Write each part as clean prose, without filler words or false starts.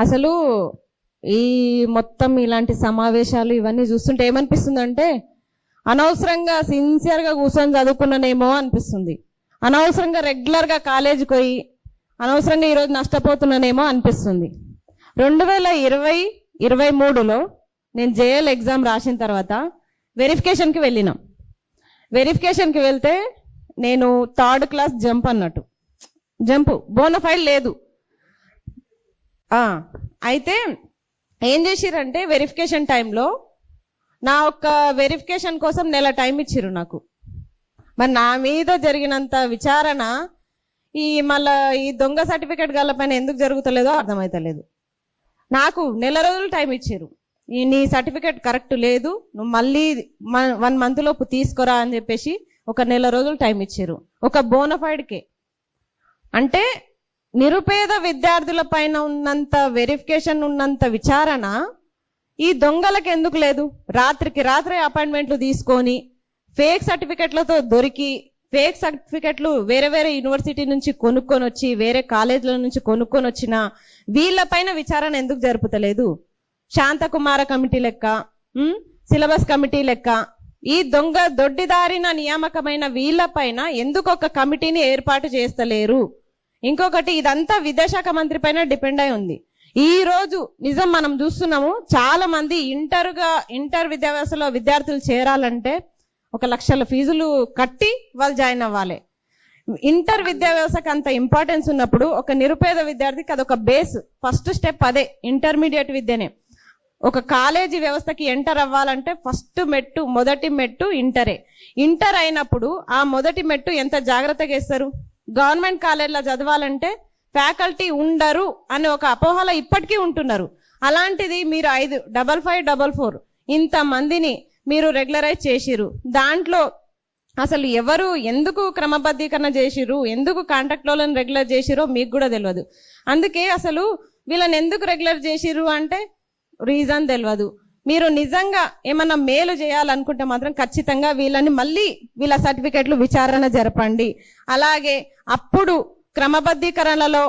అసలు ఈ మొత్తం ఇలాంటి సమావేశాలు ఇవన్నీ చూస్తుంటే ఏమనిపిస్తుందంటే అనవసరంగా సిన్సియర్గా కూర్చొని చదువుకున్నానేమో అనిపిస్తుంది. అనవసరంగా రెగ్యులర్గా కాలేజీకి పోయి అనవసరంగా ఈరోజు నష్టపోతున్నానేమో అనిపిస్తుంది. 2023లో నేను జేఎల్ ఎగ్జామ్ రాసిన తర్వాత వెరిఫికేషన్కి వెళ్ళినాం. వెరిఫికేషన్కి వెళ్తే నేను 3rd క్లాస్ జంప్ అన్నట్టు, జంపు బోనఫైడ్ లేదు. అయితే ఏం చేసిరంటే వెరిఫికేషన్ టైంలో నా ఒక్క వెరిఫికేషన్ కోసం నెల టైం ఇచ్చిర్రు నాకు. మరి నా మీద జరిగినంత విచారణ మళ్ళా ఈ దొంగ సర్టిఫికేట్ గల పైన ఎందుకు జరుగుతలేదో అర్థమవుతలేదు. నాకు నెల రోజులు టైం ఇచ్చారు. నీ సర్టిఫికేట్ కరెక్ట్ లేదు, నువ్వు మళ్ళీ 1 month లోపు తీసుకురా అని చెప్పేసి ఒక నెల రోజులు టైం ఇచ్చారు ఒక బోనఫైడ్కే. అంటే నిరుపేద విద్యార్థుల పైన ఉన్నంత వెరిఫికేషన్, ఉన్నంత విచారణ ఈ దొంగలకు ఎందుకు లేదు? రాత్రికి రాత్రే అపాయింట్మెంట్లు తీసుకొని ఫేక్ సర్టిఫికెట్లతో దొరికి ఫేక్ సర్టిఫికెట్లు వేరే వేరే యూనివర్సిటీ నుంచి కొనుక్కొని వచ్చి వేరే కాలేజీల నుంచి కొనుక్కొని వచ్చిన వీళ్ళపైన విచారణ ఎందుకు జరుపుతలేదు? శాంతకుమార కమిటీ లెక్క, సిలబస్ కమిటీ లెక్క ఈ దొంగ దొడ్డిదారిన నియామకమైన వీళ్ళపైన ఎందుకు ఒక కమిటీని ఏర్పాటు చేస్తలేరు? ఇంకొకటి, ఇదంతా విద్యాశాఖ మంత్రి పైన డిపెండ్ అయి ఉంది. ఈ రోజు నిజం మనం చూస్తున్నాము, చాలా మంది ఇంటర్ విద్యాభ్యాసంలో విద్యార్థులు చేరాలంటే 1 లక్షల ఫీజులు కట్టి వాళ్ళు జాయిన్ అవ్వాలి. ఇంటర్ విద్యా వ్యవస్థకు అంత ఇంపార్టెన్స్ ఉన్నప్పుడు ఒక నిరుపేద విద్యార్థికి అదొక బేస్, ఫస్ట్ స్టెప్ అదే. ఇంటర్మీడియట్ విద్యనే. ఒక కాలేజీ వ్యవస్థకి ఎంటర్ అవ్వాలంటే ఫస్ట్ మెట్టు, మొదటి మెట్టు ఇంటరే. ఇంటర్ అయినప్పుడు ఆ మొదటి మెట్టు ఎంత జాగ్రత్తగా వేస్తారు. గవర్నమెంట్ కాలేజీలో చదవాలంటే ఫ్యాకల్టీ ఉండరు అనే ఒక అపోహల ఇప్పటికీ ఉంటున్నారు. అలాంటిది మీరు 55544 ఇంతమందిని మీరు రెగ్యులరైజ్ చేసిరు. దాంట్లో అసలు ఎవరు ఎందుకు క్రమబద్ధీకరణ చేసిరు, ఎందుకు కాంటాక్ట్ లోలను రెగ్యులర్ చేసిరో మీకు కూడా తెలియదు. అందుకే అసలు వీళ్ళని ఎందుకు రెగ్యులర్ చేసిరు అంటే రీజన్ తెలియదు. మీరు నిజంగా ఏమన్నా మేలు చేయాలనుకుంటే మాత్రం ఖచ్చితంగా వీళ్ళని మళ్ళీ వీళ్ళ సర్టిఫికెట్లు విచారణ జరపండి. అలాగే అప్పుడు క్రమబద్ధీకరణలో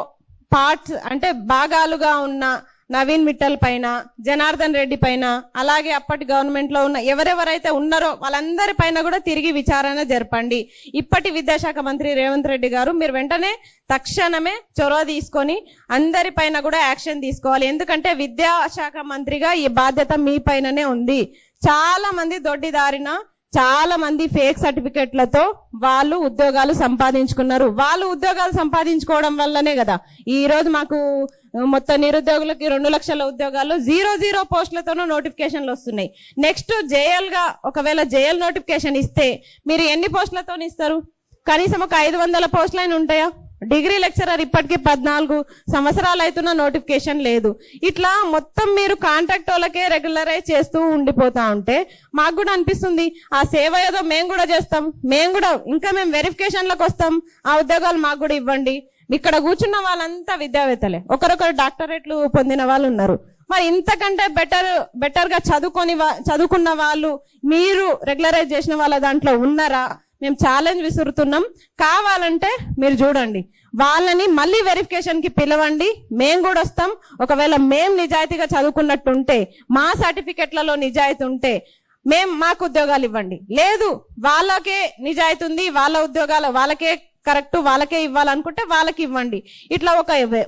పార్ట్స్ అంటే భాగాలుగా ఉన్న నవీన్ మిట్టల్ పైన, జనార్దన్ రెడ్డి పైన, అలాగే అప్పటి గవర్నమెంట్ లో ఉన్న ఎవరెవరైతే ఉన్నారో వాళ్ళందరి పైన కూడా తిరిగి విచారణ జరపండి. ఇప్పటి విద్యాశాఖ మంత్రి రేవంత్ రెడ్డి గారు మీరు వెంటనే తక్షణమే చొరవ తీసుకొని అందరి పైన కూడా యాక్షన్ తీసుకోవాలి. ఎందుకంటే విద్యాశాఖ మంత్రిగా ఈ బాధ్యత మీ పైననే ఉంది. చాలా మంది దొడ్డిదారిన, చాలా మంది ఫేక్ సర్టిఫికెట్లతో వాళ్ళు ఉద్యోగాలు సంపాదించుకున్నారు. వాళ్ళు ఉద్యోగాలు సంపాదించుకోవడం వల్లనే కదా ఈ రోజు మాకు మొత్తం నిరుద్యోగులకి 2 లక్షల ఉద్యోగాలు 0 పోస్టులతోనూ నోటిఫికేషన్లు వస్తున్నాయి. నెక్స్ట్ జేఎల్ గా ఒకవేళ జేఎల్ నోటిఫికేషన్ ఇస్తే మీరు ఎన్ని పోస్టులతో ఇస్తారు? కనీసం ఒక 500 పోస్టులైనా ఉంటాయా? డిగ్రీ లెక్చరర్ ఇప్పటికీ 14 సంవత్సరాలు అవుతున్న నోటిఫికేషన్ లేదు. ఇట్లా మొత్తం మీరు కాంట్రాక్ట్ వాళ్ళకే రెగ్యులరైజ్ చేస్తూ ఉండిపోతా ఉంటే మాకు కూడా అనిపిస్తుంది ఆ సేవ ఏదో మేము కూడా చేస్తాం, మేము వెరిఫికేషన్లకు వస్తాం, ఆ ఉద్యోగాలు మాకు కూడా ఇవ్వండి. ఇక్కడ కూర్చున్న వాళ్ళంతా విద్యావేత్తలే, ఒకరొకరు డాక్టరేట్లు పొందిన వాళ్ళు ఉన్నారు. మరి ఇంతకంటే బెటర్ గా చదువుకున్న వాళ్ళు మీరు రెగ్యులరైజ్ చేసిన వాళ్ళ దాంట్లో ఉన్నారా? మేము ఛాలెంజ్ విసురుతున్నాం. కావాలంటే మీరు చూడండి, వాళ్ళని మళ్ళీ వెరిఫికేషన్ కి పిలవండి, మేము కూడా వస్తాం. ఒకవేళ మేము నిజాయితీగా చదువుకున్నట్టుంటే, మా సర్టిఫికెట్లలో నిజాయితీ ఉంటే మాకు ఉద్యోగాలు ఇవ్వండి. లేదు వాళ్ళకే నిజాయితీ ఉంది, వాళ్ళ ఉద్యోగాలు వాళ్ళకే కరెక్ట్, వాళ్ళకే ఇవ్వాలనుకుంటే వాళ్ళకి ఇవ్వండి. ఇట్లా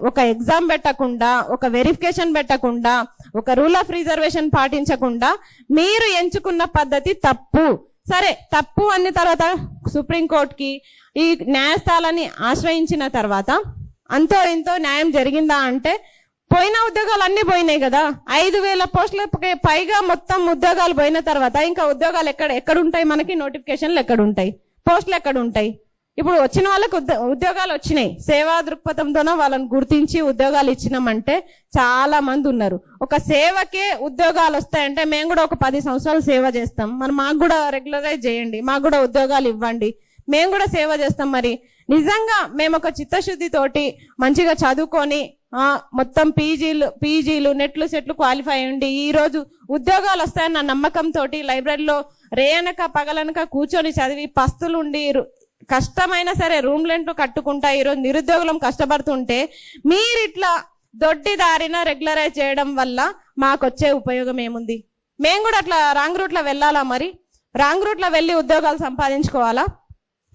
ఒక ఎగ్జామ్ పెట్టకుండా, ఒక వెరిఫికేషన్ పెట్టకుండా, ఒక రూల్ ఆఫ్ రిజర్వేషన్ పాటించకుండా మీరు ఎంచుకున్న పద్ధతి తప్పు. సరే, తప్పు అన్న తర్వాత సుప్రీంకోర్టుకి ఈ న్యాయస్థానాన్ని ఆశ్రయించిన తర్వాత అంతో ఇంతో న్యాయం జరిగిందా అంటే పోయిన ఉద్యోగాలు అన్ని పోయినాయి కదా. 5,000 పోస్టులకి పైగా మొత్తం ఉద్యోగాలు పోయిన తర్వాత ఇంకా ఉద్యోగాలు ఎక్కడుంటాయి? మనకి నోటిఫికేషన్లు ఎక్కడుంటాయి? పోస్టులు ఎక్కడుంటాయి? ఇప్పుడు వచ్చిన వాళ్ళకి ఉద్యోగాలు వచ్చినాయి. సేవా దృక్పథంతోనే వాళ్ళని గుర్తించి ఉద్యోగాలు ఇచ్చినామంటే చాలా మంది ఉన్నారు. ఒక సేవకే ఉద్యోగాలు వస్తాయంటే మేము కూడా ఒక 10 సంవత్సరాలు సేవ చేస్తాం, మరి మాకు కూడా రెగ్యులరైజ్ చేయండి, మాకు కూడా ఉద్యోగాలు ఇవ్వండి, మేము కూడా సేవ చేస్తాం. మరి నిజంగా మేము ఒక చిత్తశుద్ధి తోటి మంచిగా చదువుకొని మొత్తం పీజీలు నెట్లు సెట్లు క్వాలిఫై అయ్యండి ఈ రోజు ఉద్యోగాలు వస్తాయన్న నమ్మకంతో లైబ్రరీలో రేయనక పగలనక కూర్చొని చదివి పస్తులుండి కష్టమైనా సరే రూమ్ రెంట్ కట్టుకుంటా ఈరోజు నిరుద్యోగులం కష్టపడుతుంటే మీరు ఇట్లా దొడ్డి దారిన రెగ్యులరైజ్ చేయడం వల్ల మాకొచ్చే ఉపయోగం ఏముంది? మేము కూడా అట్లా రాంగ్ రూట్లో వెళ్ళాలా? మరి రాంగ్ రూట్లో వెళ్ళి ఉద్యోగాలు సంపాదించుకోవాలా?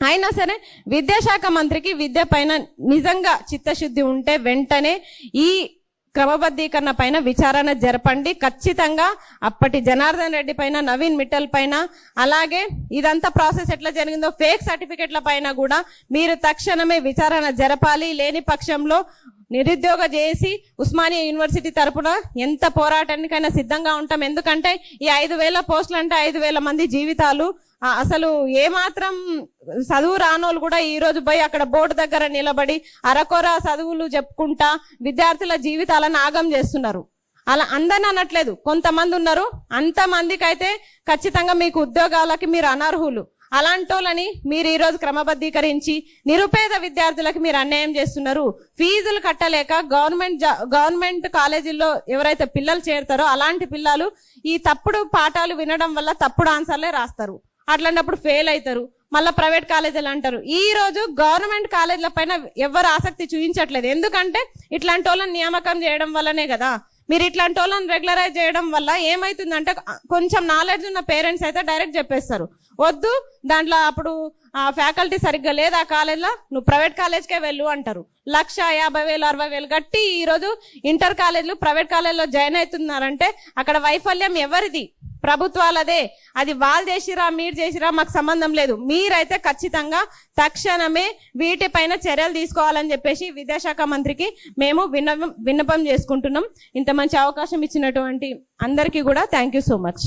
అయినా సరే విద్యాశాఖ మంత్రికి విద్య పైన నిజంగా చిత్తశుద్ధి ఉంటే వెంటనే ఈ క్రమబద్ధీకరణ పైన విచారణ జరపండి. ఖచ్చితంగా అప్పటి జనార్దన్ రెడ్డి పైన, నవీన్ మిట్టల్ పైన, అలాగే ఇదంతా ప్రాసెస్ ఎట్లా జరిగిందో ఫేక్ సర్టిఫికెట్ల పైన కూడా మీరు తక్షణమే విచారణ జరపాలి. లేని పక్షంలో నిరుద్యోగ చేసి ఉస్మానియా యూనివర్సిటీ తరపున ఎంత పోరాటానికైనా సిద్ధంగా ఉంటాం. ఎందుకంటే ఈ 5,000 పోస్టులు అంటే 5,000 మంది జీవితాలు. అసలు ఏమాత్రం చదువు రానోళ్ళు కూడా ఈ రోజు పోయి అక్కడ బోర్డు దగ్గర నిలబడి అరకొర చదువులు చెప్పుకుంటా విద్యార్థుల జీవితాలను ఆగం చేస్తున్నారు. అలా అందరిని అనట్లేదు, కొంతమంది ఉన్నారు. అంతమందికి అయితే ఖచ్చితంగా మీకు ఉద్యోగాలకి మీరు అనర్హులు. అలాంటోళ్ళని మీరు ఈ రోజు క్రమబద్ధీకరించి నిరుపేద విద్యార్థులకు మీరు అన్యాయం చేస్తున్నారు. ఫీజులు కట్టలేక గవర్నమెంట్ కాలేజీల్లో ఎవరైతే పిల్లలు చేరుతారో అలాంటి పిల్లలు ఈ తప్పుడు పాఠాలు వినడం వల్ల తప్పుడు ఆన్సర్లే రాస్తారు. అట్లాంటప్పుడు ఫెయిల్ అవుతారు. మళ్ళీ ప్రైవేట్ కాలేజీలు అంటారు. ఈ రోజు గవర్నమెంట్ కాలేజీల పైన ఎవరు ఆసక్తి చూపించట్లేదు. ఎందుకంటే ఇట్లాంటి వాళ్ళని నియామకం చేయడం వల్లనే కదా. మీరు ఇట్లాంటి వాళ్ళని రెగ్యులరైజ్ చేయడం వల్ల ఏమైతుందంటే కొంచెం నాలెడ్జ్ ఉన్న పేరెంట్స్ అయితే డైరెక్ట్ చెప్పేస్తారు, వద్దు దాంట్లో అప్పుడు ఫ్యాకల్టీ సరిగ్గా లేదు ఆ కాలేజ్లో, నువ్వు ప్రైవేట్ కాలేజ్కే వెళ్ళు అంటారు. 1,50,000 60,000 కట్టి ఈ రోజు ఇంటర్ కాలేజీలు ప్రైవేట్ కాలేజీలో జాయిన్ అవుతున్నారంటే అక్కడ వైఫల్యం ఎవరిది? ప్రభుత్వాలదే. అది వాళ్ళు చేసిరా మీరు చేసిరా మాకు సంబంధం లేదు. మీరైతే ఖచ్చితంగా తక్షణమే వీటిపైన చర్యలు తీసుకోవాలని చెప్పేసి విద్యాశాఖ మంత్రికి మేము విన్నపం చేసుకుంటున్నాం. ఇంత మంచి అవకాశం ఇచ్చినటువంటి అందరికీ కూడా థ్యాంక్ యూ సో మచ్.